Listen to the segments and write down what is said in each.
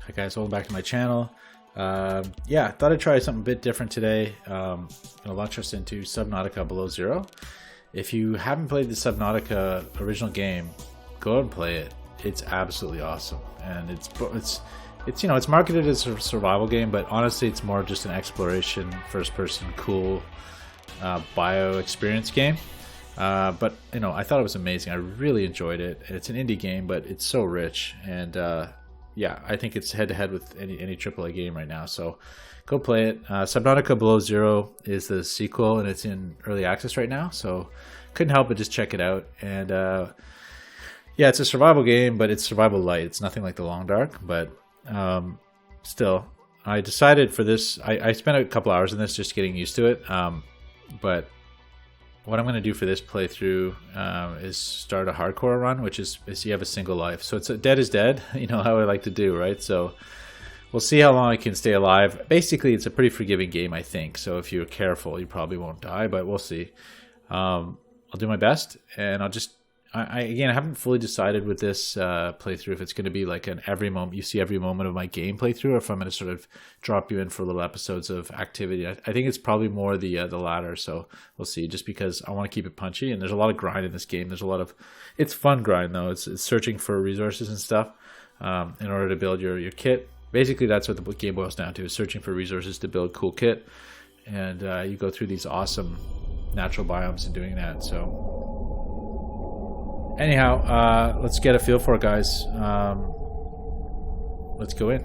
Hi guys, welcome back to my channel. Yeah, I thought I'd try something a bit different today. Gonna launch us into Subnautica Below Zero. If you haven't played the Subnautica original game, go out and play it. It's absolutely awesome, and it's you know, it's marketed as a survival game, but honestly, it's more just an exploration, first-person, cool bio experience game. But you know, I thought it was amazing. I really enjoyed it. It's an indie game, but it's so rich, and yeah, I think it's head-to-head with any AAA game right now. So go play it. Subnautica Below Zero is the sequel, and it's in early access right now. So couldn't help but just check it out. And yeah, it's a survival game, but it's survival light. It's nothing like The Long Dark, but still, I decided for this. I spent a couple hours in this just getting used to it. But what I'm going to do for this playthrough is start a hardcore run, which is you have a single life. So it's dead is dead, you know how I like to do, right? So we'll see how long I can stay alive. Basically, it's a pretty forgiving game, I think. So if you're careful, you probably won't die, but we'll see. I'll do my best, and I'll just... Again, I haven't fully decided with this playthrough if it's going to be like an every moment you see every moment of my game playthrough, or if I'm going to sort of drop you in for little episodes of activity. I think it's probably more the latter. So we'll see. Just because I want to keep it punchy, and there's a lot of grind in this game. There's a lot of it's fun grind though. It's searching for resources and stuff in order to build your kit. Basically, that's what the game boils down to: is searching for resources to build cool kit, and you go through these awesome natural biomes and doing that. So. Anyhow, let's get a feel for it, guys. Let's go in.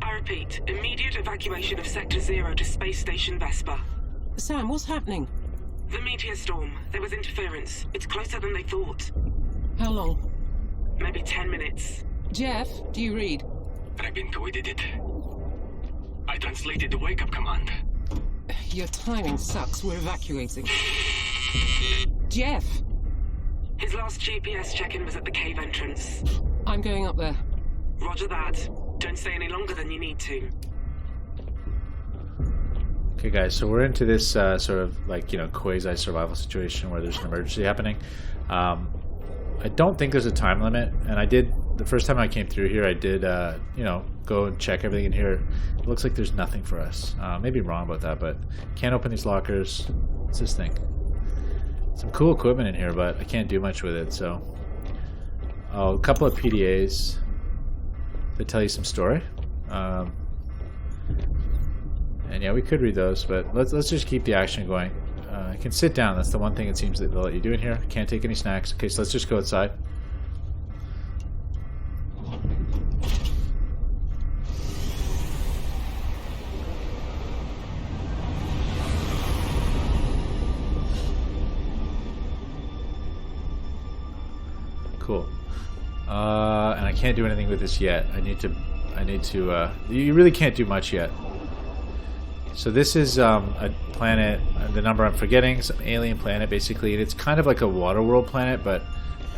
I repeat, immediate evacuation of Sector 0 to Space Station Vespa. Sam, what's happening? The meteor storm. There was interference. It's closer than they thought. How long? Maybe 10 minutes. Jeff, do you read? Rabin tweeted it. I translated the wake-up command. Your timing sucks. We're evacuating. Jeff! His last GPS check-in was at the cave entrance. I'm going up there. Roger that. Don't stay any longer than you need to. Okay guys, so we're into this sort of like, you know, quasi-survival situation where there's an emergency happening. I don't think there's a time limit, and I did, the first time I came through here, I did, you know, go and check everything in here. It looks like there's nothing for us. Maybe I'm wrong about that, but can't open these lockers. What's this thing? Some cool equipment in here, but I can't do much with it, so. Oh, a couple of PDAs that tell you some story. And yeah, we could read those, but let's just keep the action going. I can sit down. That's the one thing it seems that they'll let you do in here. Can't take any snacks. Okay, so let's just go outside. Cool. And I can't do anything with this yet. I need to. You really can't do much yet. So this is a planet, the number I'm forgetting, some alien planet basically, and it's kind of like a water world planet, but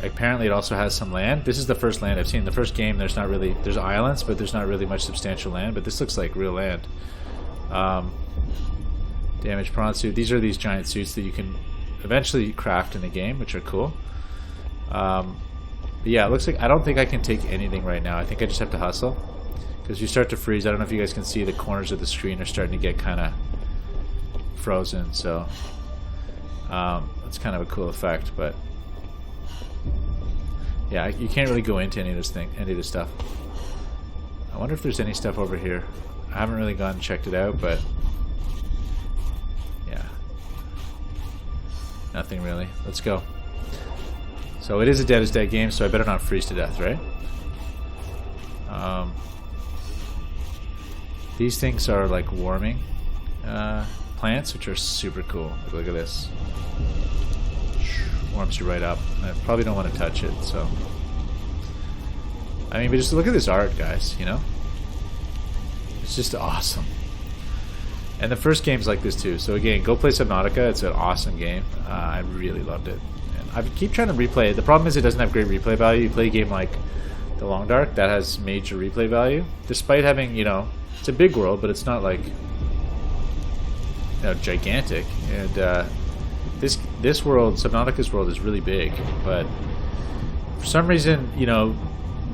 apparently it also has some land. This is the first land I've seen. In the first game there's islands, but there's not really much substantial land, but this looks like real land. Damaged prawn suit. These are these giant suits that you can eventually craft in the game, which are cool. But yeah, it looks like, I don't think I can take anything right now. I think I just have to hustle. Because you start to freeze. I don't know if you guys can see the corners of the screen are starting to get kind of frozen, so it's kind of a cool effect. But yeah, you can't really go into any of this stuff. I wonder if there's any stuff over here. I haven't really gone and checked it out, but yeah, nothing really. Let's go. So it is a Dead is Dead game, so I better not freeze to death, right? These things are like warming plants, which are super cool. Look at this. Warms you right up. I probably don't want to touch it, so. I mean, but just look at this art, guys, you know? It's just awesome. And the first game's like this too. So again, go play Subnautica. It's an awesome game. I really loved it. And I keep trying to replay it. The problem is it doesn't have great replay value. You play a game like The Long Dark, that has major replay value. Despite having, you know, it's a big world, but it's not like, you know, gigantic. And this world, Subnautica's world, is really big. But for some reason, you know,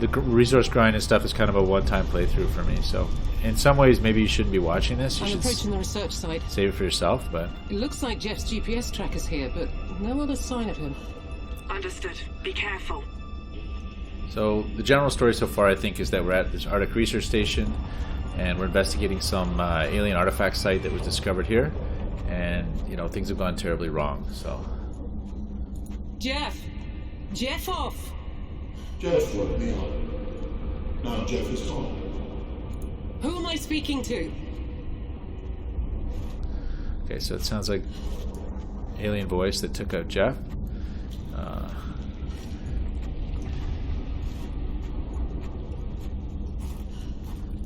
the resource grind and stuff is kind of a one-time playthrough for me. So in some ways, maybe you shouldn't be watching this. You I'm should approaching the research site. save it for yourself. But It looks like Jeff's GPS tracker's here, but no other sign of him. Understood. Be careful. so the general story so far, I think, is that we're at this Arctic research station, and we're investigating some alien artifact site that was discovered here, and you know, things have gone terribly wrong. So Jeff! Jeff off! Jeff won't be on. Now Jeff is gone. Who am I speaking to? okay, so it sounds like alien voice that took out Jeff.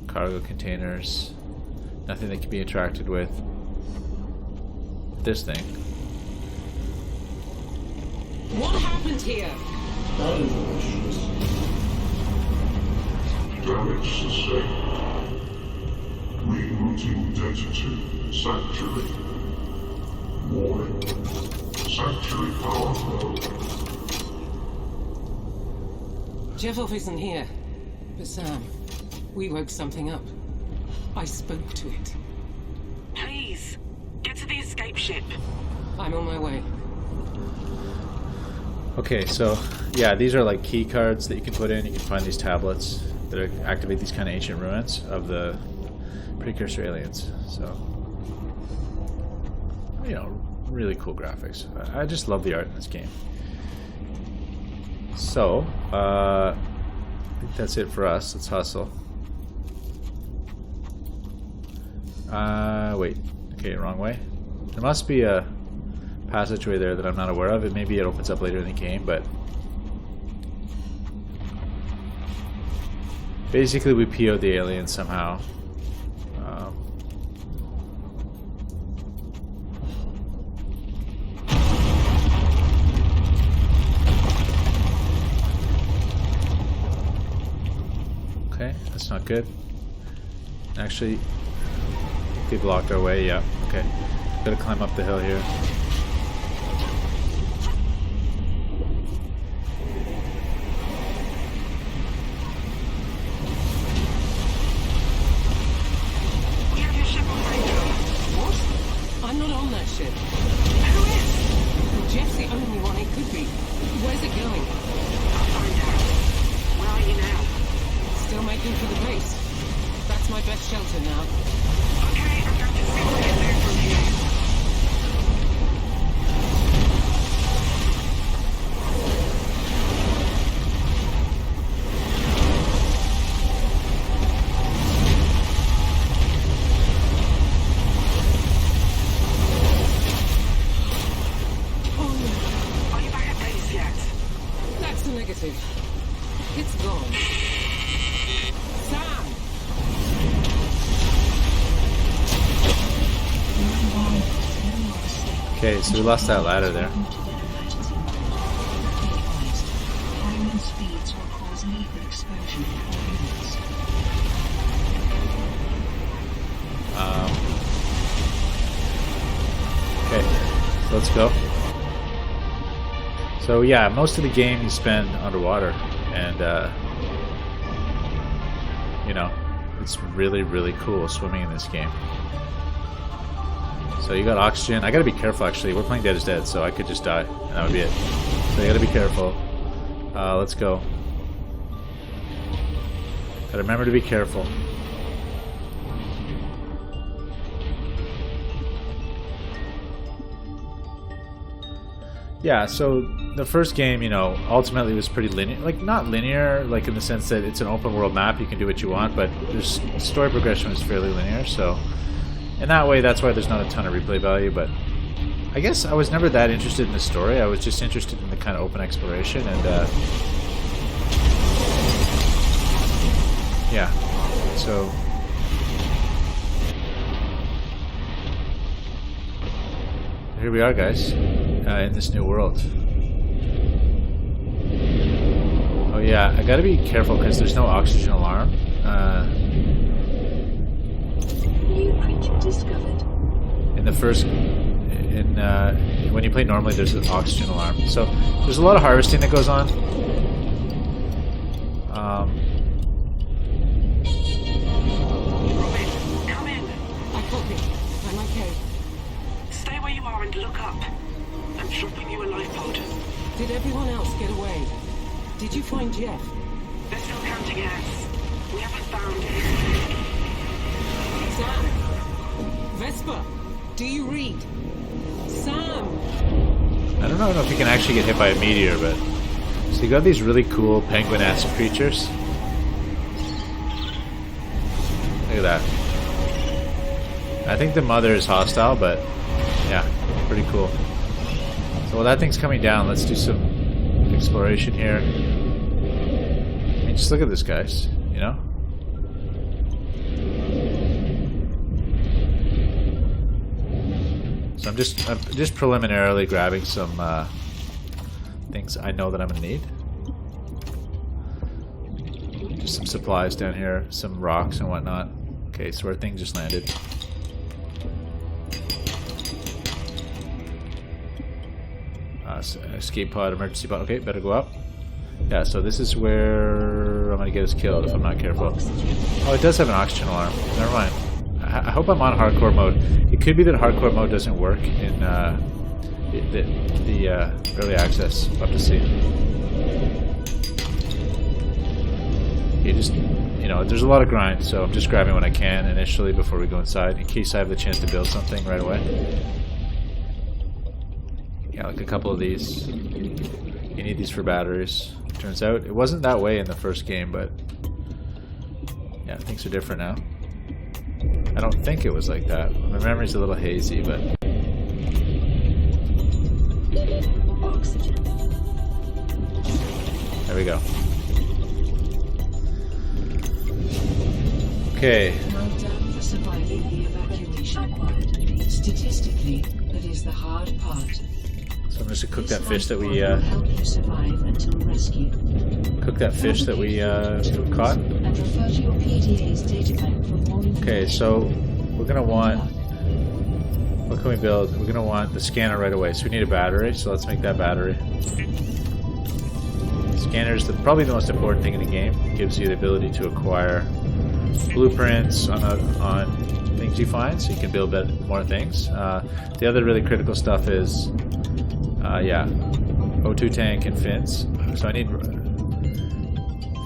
Cargo containers, nothing that can be interacted with. This thing. What happened here? That information is Damage sustained. Rerouting data to Sanctuary. Warning. Sanctuary power mode. Jeff isn't here. But Sam, we woke something up. I spoke to it. Please, get to the escape ship. I'm on my way. Okay, so yeah, these are like key cards that you can put in. You can find these tablets that activate these kind of ancient ruins of the precursor aliens. So, you know, really cool graphics. I just love the art in this game. So, I think that's it for us. Let's hustle. Wait. Okay, wrong way. There must be a passageway there that I'm not aware of. Maybe it opens up later in the game, but basically we PO'd the aliens somehow. Okay, that's not good. Actually, they blocked our way. Yeah, okay. Gotta climb up the hill here. We have your ship on radar. What? I'm not on that ship. Who is? Jeff's the only one it could be. Where's it going? I'll find out. Where are you now? Still making for the base. That's my best shelter now. Okay, I'm going to see what I can do from here. Oh, Are you back at base yet? that's a negative. It's gone. Sam! Okay, so we lost that ladder there. Okay, so let's go. So yeah, most of the game you spend underwater, and you know, it's really, really cool swimming in this game. So you got oxygen. I gotta be careful actually. We're playing Dead is Dead, so I could just die, and that would be it. So you gotta be careful. Let's go. Gotta remember to be careful. Yeah, so the first game, you know, ultimately was pretty linear. Like, not linear, like in the sense that it's an open world map, you can do what you want, but there's story progression is fairly linear, so in that way, that's why there's not a ton of replay value, but I guess I was never that interested in the story. I was just interested in the kind of open exploration, and yeah, so here we are, guys, in this new world. Oh yeah, I gotta be careful because there's no oxygen alarm. New creature discovered. In the first, when you play normally, there's an oxygen alarm. So there's a lot of harvesting that goes on. Robin, come in. I copy. I'm okay. Stay where you are and look up. I'm dropping you a life pod. Did everyone else get away? Did you find Jeff? They're still counting heads. We haven't found him. Sam! Vespa! Do you read? Sam! I don't know if you can actually get hit by a meteor, but so you got these really cool penguin-esque creatures. Look at that. I think the mother is hostile, but yeah, pretty cool. So while that thing's coming down, let's do some exploration here. I mean, just look at this, guys. You know. So I'm just preliminarily grabbing some things I know that I'm gonna need. Just some supplies down here, some rocks and whatnot. Okay, so our thing just landed. Escape pod, emergency pod. Okay, better go up. Yeah, so this is where I'm gonna get us killed if I'm not careful. Oh, it does have an oxygen alarm. Never mind. I hope I'm on hardcore mode. It could be that hardcore mode doesn't work in the early access. We'll have to see. You just, you know, there's a lot of grind, so I'm just grabbing what I can initially before we go inside, in case I have the chance to build something right away. Yeah, like a couple of these. You need these for batteries. Turns out it wasn't that way in the first game, but yeah, things are different now. I don't think it was like that. My memory's a little hazy, but there we go. Okay. Well done for surviving the evacuation. Statistically, that is the hard part. So I'm just gonna cook that fish that we will help you survive until rescue. cook that fish that we caught. And refer to your PDA's databank for more information. Okay, so we're gonna want. What can we build? We're gonna want the scanner right away. So we need a battery. So let's make that battery. Scanner is probably the most important thing in the game. It gives you the ability to acquire blueprints on things you find, so you can build more things. The other really critical stuff is, yeah, O2 tank and fins. So I need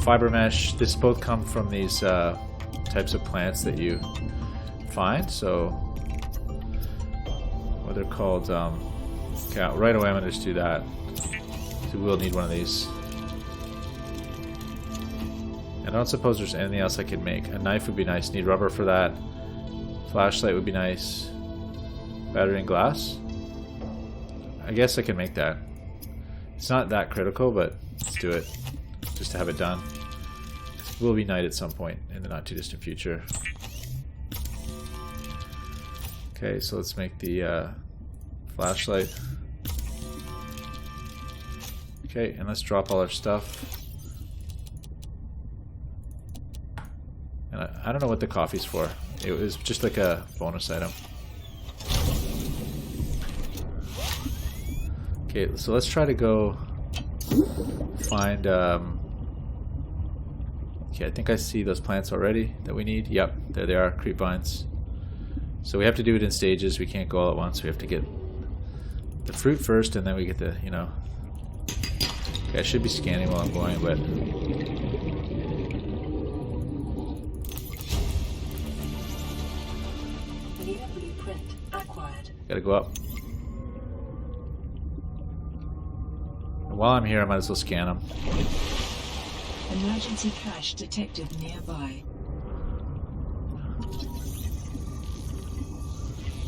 fiber mesh. This both come from these types of plants that you find. So what they're called. Okay, right away I'm gonna just do that. So we'll need one of these. I don't suppose there's anything else I could make. A knife would be nice. Need rubber for that. Flashlight would be nice. Battery and glass. I guess I can make that. It's not that critical, but let's do it. Just to have it done. It will be night at some point in the not too distant future. Okay, so let's make the flashlight. Okay, and let's drop all our stuff. And I don't know what the coffee's for. It was just like a bonus item. Okay, so let's try to go find... okay, I think I see those plants already that we need. Yep, there they are, creep vines. So we have to do it in stages. We can't go all at once. We have to get the fruit first, and then we get the, you know... Okay, I should be scanning while I'm going, but... Gotta go up. And while I'm here, I might as well scan them. Emergency cache detected nearby.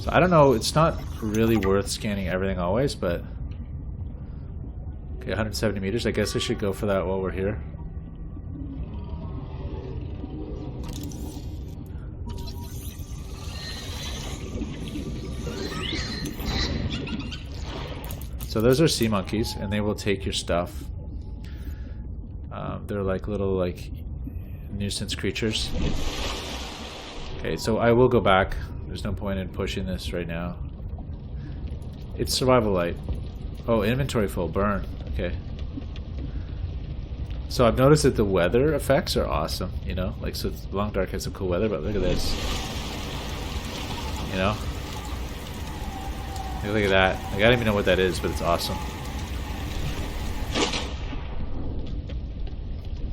So I don't know, it's not really worth scanning everything always, but... Okay, 170 meters. I guess I should go for that while we're here. So those are sea monkeys, and they will take your stuff. They're like little like nuisance creatures. Okay, so I will go back. There's no point in pushing this right now. It's survival light. Oh, inventory full. Burn. Okay. So I've noticed that the weather effects are awesome, you know? Like, so Long Dark has some cool weather, but look at this. You know? Look at that. Like, I don't even know what that is, but it's awesome.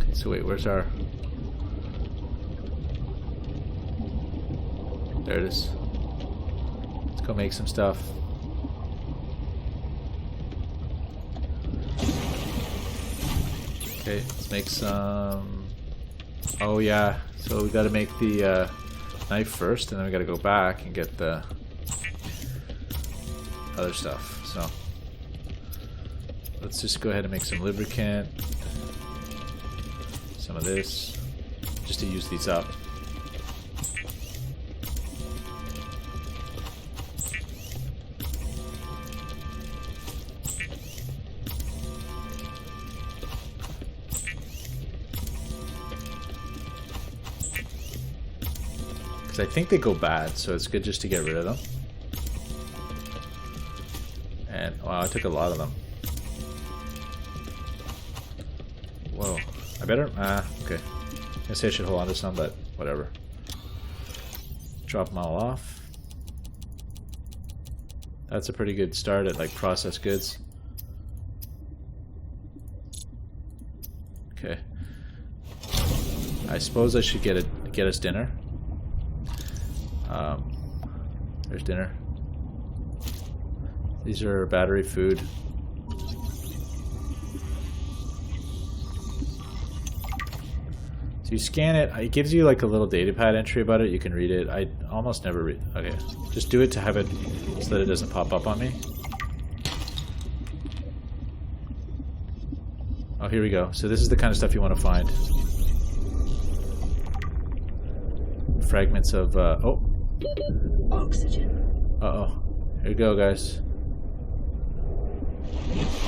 Okay, so wait, where's our... There it is. Let's go make some stuff. Okay, let's make some... Oh yeah, so we gotta make the knife first, and then we gotta go back and get the other stuff. So let's just go ahead and make some lubricant, some of this, just to use these up. Because I think they go bad, so it's good just to get rid of them. And wow, I took a lot of them. Whoa, I better. Okay. I guess I should hold on to some, but whatever. Drop them all off. That's a pretty good start at like processed goods. Okay. I suppose I should get us dinner. There's dinner. These are battery food. So you scan it. It gives you like a little datapad entry about it. You can read it. I almost never read. Okay, just do it to have it so that it doesn't pop up on me. Oh, here we go. So this is the kind of stuff you want to find. Fragments of oh. Oxygen. Uh-oh. Here we go, guys.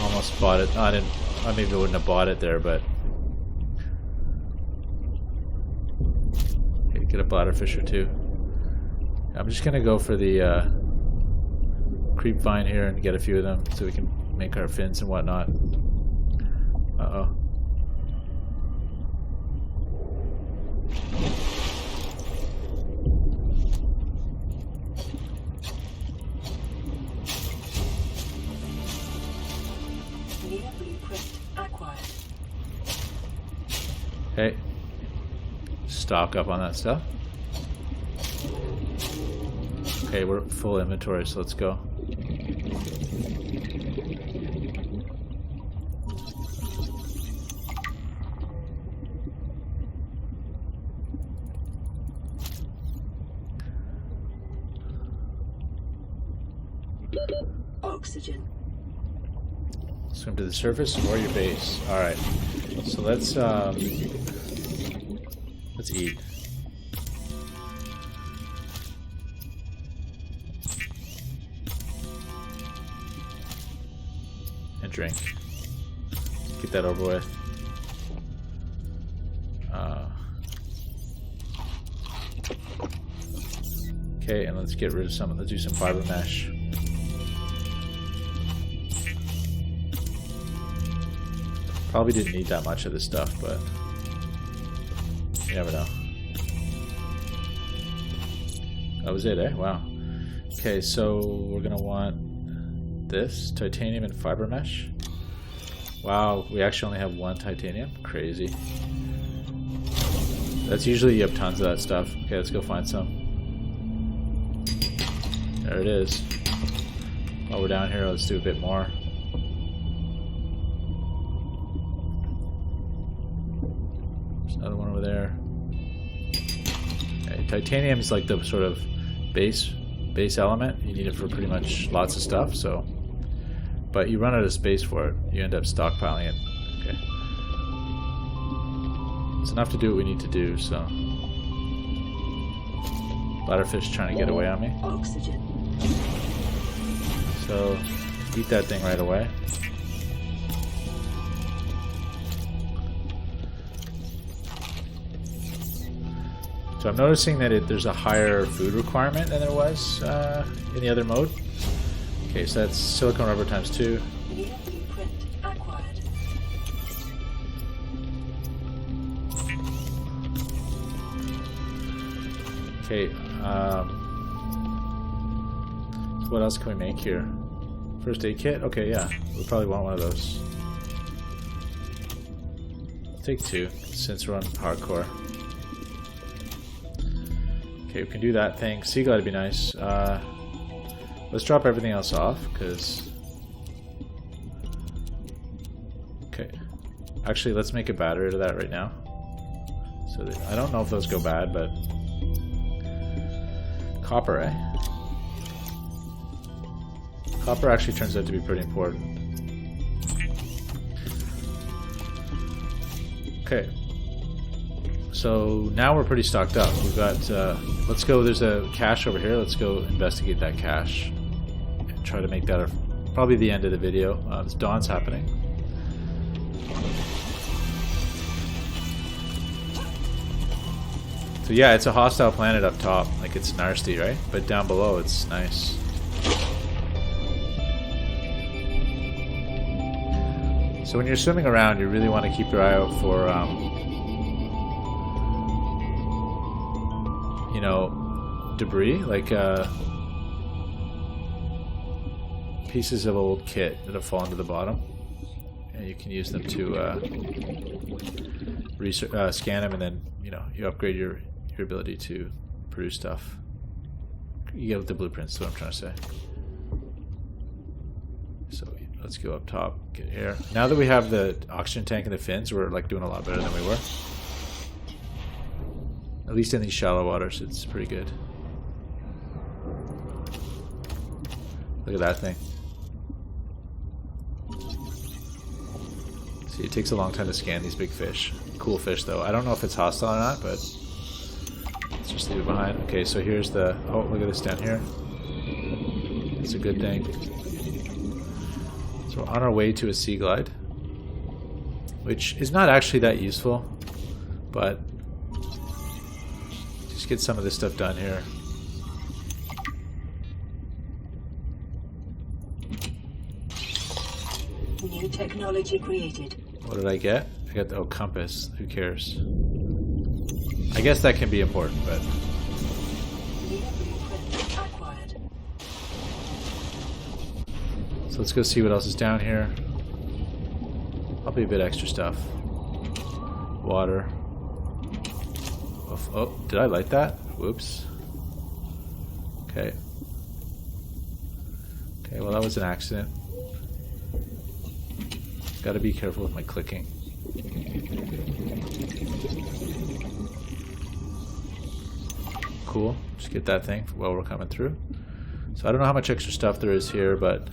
Almost bought it. I didn't. I maybe wouldn't have bought it there, but okay, get a bladderfish or two. I'm just gonna go for the creep vine here and get a few of them so we can make our fins and whatnot. Uh-oh. Okay, stock up on that stuff. Okay, we're full inventory, so let's go. Oxygen. Swim to the surface or your base. All right. So let's eat. And drink. Get that over with. Okay, and let's get rid of some. Let's do some fiber mesh. Probably didn't need that much of this stuff, but you never know. That was it, eh? Wow. Okay, so we're gonna want this titanium and fiber mesh. Wow, we actually only have one titanium. Crazy. That's usually you have tons of that stuff. Okay, let's go find some. There it is. While we're down here, let's do a bit more. Another one over there. Okay, titanium is like the sort of base element. You need it for pretty much lots of stuff. So, but you run out of space for it. You end up stockpiling it. Okay, it's enough to do what we need to do. So, bladderfish trying to get away on me. Oxygen. So, eat that thing right away. So I'm noticing that there's a higher food requirement than there was in the other mode. Okay, so that's silicone rubber times 2. New blueprint acquired. Okay, so what else can we make here? First aid kit? Okay, yeah, we'll probably want one of those. Take 2, since we're on hardcore. Okay, we can do that thing. Sea glide would be nice. Let's drop everything else off, because... Okay. Actually, let's make a battery to that right now. So that, I don't know if those go bad, but... Copper, eh? Copper actually turns out to be pretty important. Okay. So now we're pretty stocked up. We've got, let's go, there's a cache over here. Let's go investigate that cache. And try to make that probably the end of the video. This dawn's happening. So yeah, it's a hostile planet up top. Like, it's nasty, right? But down below, it's nice. So when you're swimming around, you really want to keep your eye out for, you know, debris, like pieces of old kit that have fallen to the bottom, and you can use them to scan them, and then you upgrade your ability to produce stuff. You get the blueprints. That's what I'm trying to say. So let's go up top, get here. Now that we have the oxygen tank and the fins, we're like doing a lot better than we were. At least in these shallow waters, it's pretty good. Look at that thing. See, it takes a long time to scan these big fish. Cool fish, though. I don't know if it's hostile or not, but let's just leave it behind. Okay, so here's the... Oh, look at this down here. It's a good thing. So we're on our way to a sea glide, which is not actually that useful, but just get some of this stuff done here. New technology created. What did I get? I got the compass. Who cares? I guess that can be important, but New blueprint acquired. so let's go see what else is down here. Probably a bit extra stuff. Water. Oh, did I light that? Whoops. Okay. Okay, well that was an accident. Gotta be careful with my clicking. Cool. Just get that thing while we're coming through. So I don't know how much extra stuff there is here, but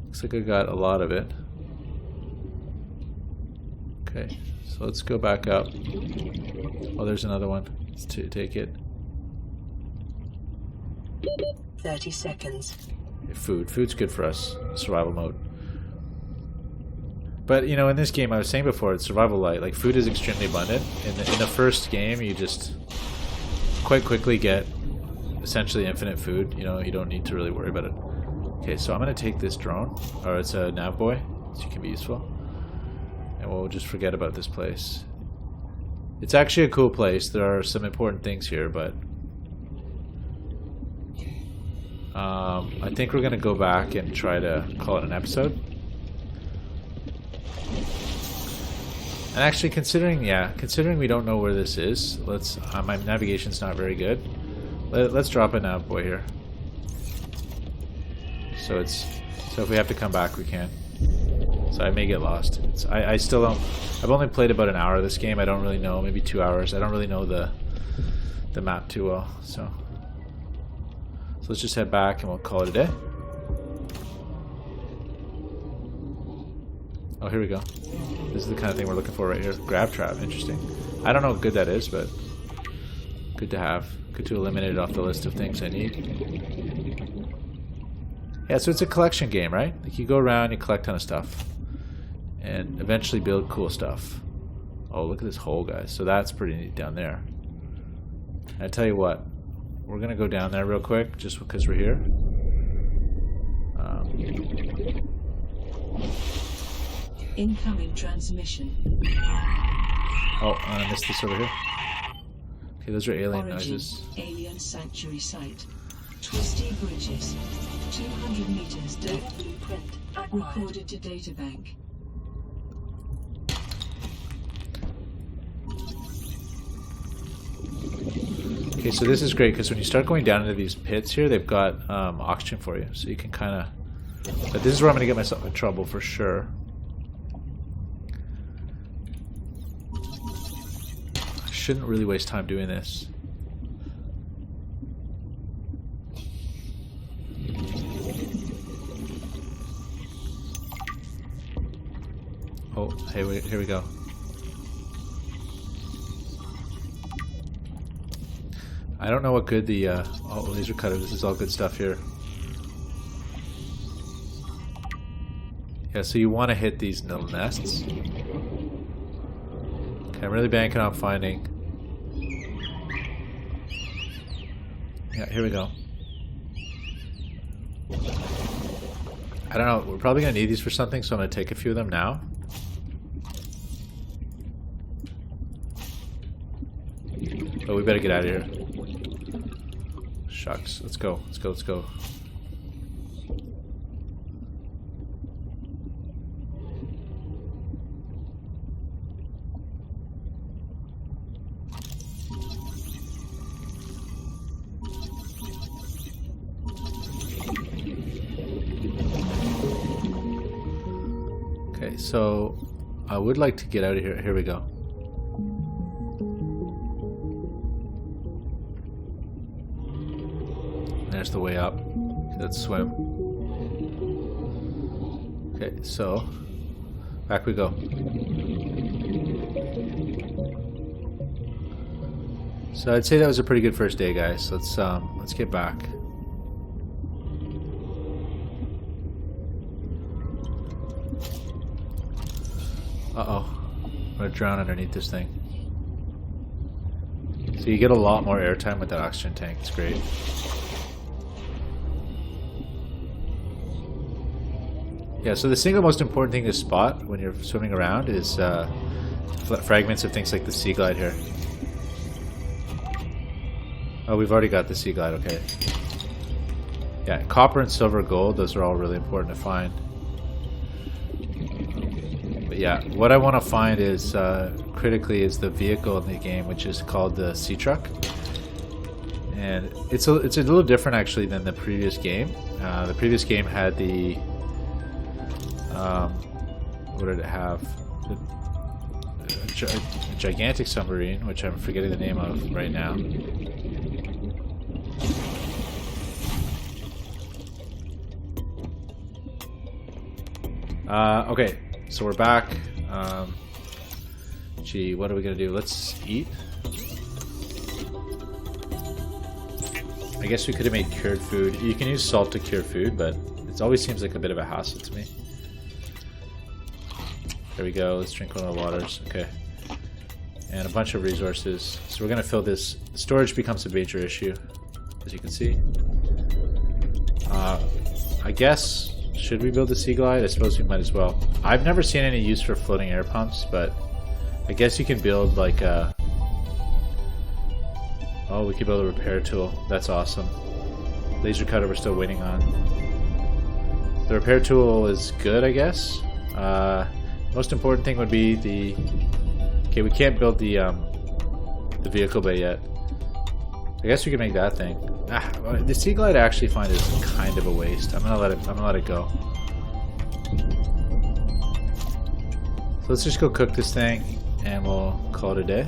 looks like I got a lot of it. Okay, so let's go back up. Oh, there's another one. Let's take it. 30 seconds. Food. Food's good for us. Survival mode. But, you know, in this game, I was saying before, it's survival light. Like, food is extremely abundant. In the first game, you just quite quickly get essentially infinite food. You know, you don't need to really worry about it. Okay, so I'm going to take this drone. Or it's a nav buoy, so it can be useful. And we'll just forget about this place. It's actually a cool place. There are some important things here, but... I think we're going to go back and try to call it an episode. And actually, considering we don't know where this is, let's. My navigation's not very good. Let's drop a nav buoy here. So if we have to come back, we can. So I may get lost. I still don't. I've only played about an hour of this game. I don't really know. Maybe 2 hours. I don't really know the map too well. So let's just head back and we'll call it a day. Oh, here we go. This is the kind of thing we're looking for right here. Grab trap. Interesting. I don't know how good that is, but good to have. Good to eliminate it off the list of things I need. Yeah, so it's a collection game, right? Like, you go around, you collect a ton of stuff. And eventually build cool stuff. Oh, look at this hole, guys. So that's pretty neat down there. I tell you what, we're gonna go down there real quick, just because we're here. Incoming transmission. Oh, I missed this over here. Okay, those are alien Origin, noises. alien sanctuary site. Twisty bridges. 200 meters depth. Blueprint recorded to databank. Okay, so this is great because when you start going down into these pits here, they've got oxygen for you, so you can kind of. But this is where I'm going to get myself in trouble for sure. I shouldn't really waste time doing this. Oh, hey, here we go. I don't know what good the oh, laser cutter. This is all good stuff here. Yeah, so you want to hit these little nests. Okay, I'm really banking on finding. Yeah, here we go. I don't know. We're probably gonna need these for something, so I'm gonna take a few of them now. But we better get out of here. Shucks. Let's go. Let's go. Let's go. Okay, so I would like to get out of here. Here we go. There's the way up. Let's swim. Okay, so back we go. So I'd say that was a pretty good first day, guys. Let's get back. Uh-oh. I'm gonna drown underneath this thing. So you get a lot more airtime with that oxygen tank. It's great. Yeah, so the single most important thing to spot when you're swimming around is fragments of things like the sea glide here. Oh, we've already got the sea glide, okay. Yeah, copper and silver, gold, those are all really important to find. But yeah, what I want to find is, critically, is the vehicle in the game, which is called the sea truck. And it's a little different, actually, than the previous game. The previous game had the... what did it have? A gigantic submarine, which I'm forgetting the name of right now. Okay, so we're back. Gee, what are we gonna do? Let's eat. I guess we could have made cured food. You can use salt to cure food, but it always seems like a bit of a hassle to me. There we go. Let's drink one of the waters. Okay. And a bunch of resources. So we're going to fill this. Storage becomes a major issue, as you can see. I guess, should we build the Sea Glide? I suppose we might as well. I've never seen any use for floating air pumps, but I guess you can build like a... Oh, we could build a repair tool. That's awesome. Laser cutter we're still waiting on. The repair tool is good, I guess. Most important thing would be the... Okay, we can't build the vehicle bay yet. I guess we can make that thing. The Sea Glide I actually find is kind of a waste. I'm gonna let it go. So let's just go cook this thing, and we'll call it a day.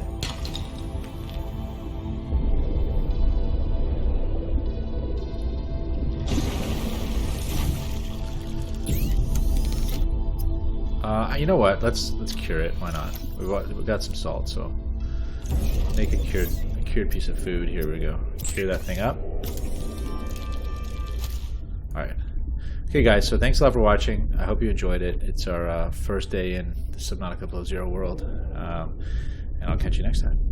You know what? Let's cure it. Why not? We've got some salt, so make a cured piece of food. Here we go. Cure that thing up. All right. Okay, Okay, guys, so thanks a lot for watching. I hope you enjoyed it. It's our first day in the Subnautica Below Zero world. And I'll catch you next time.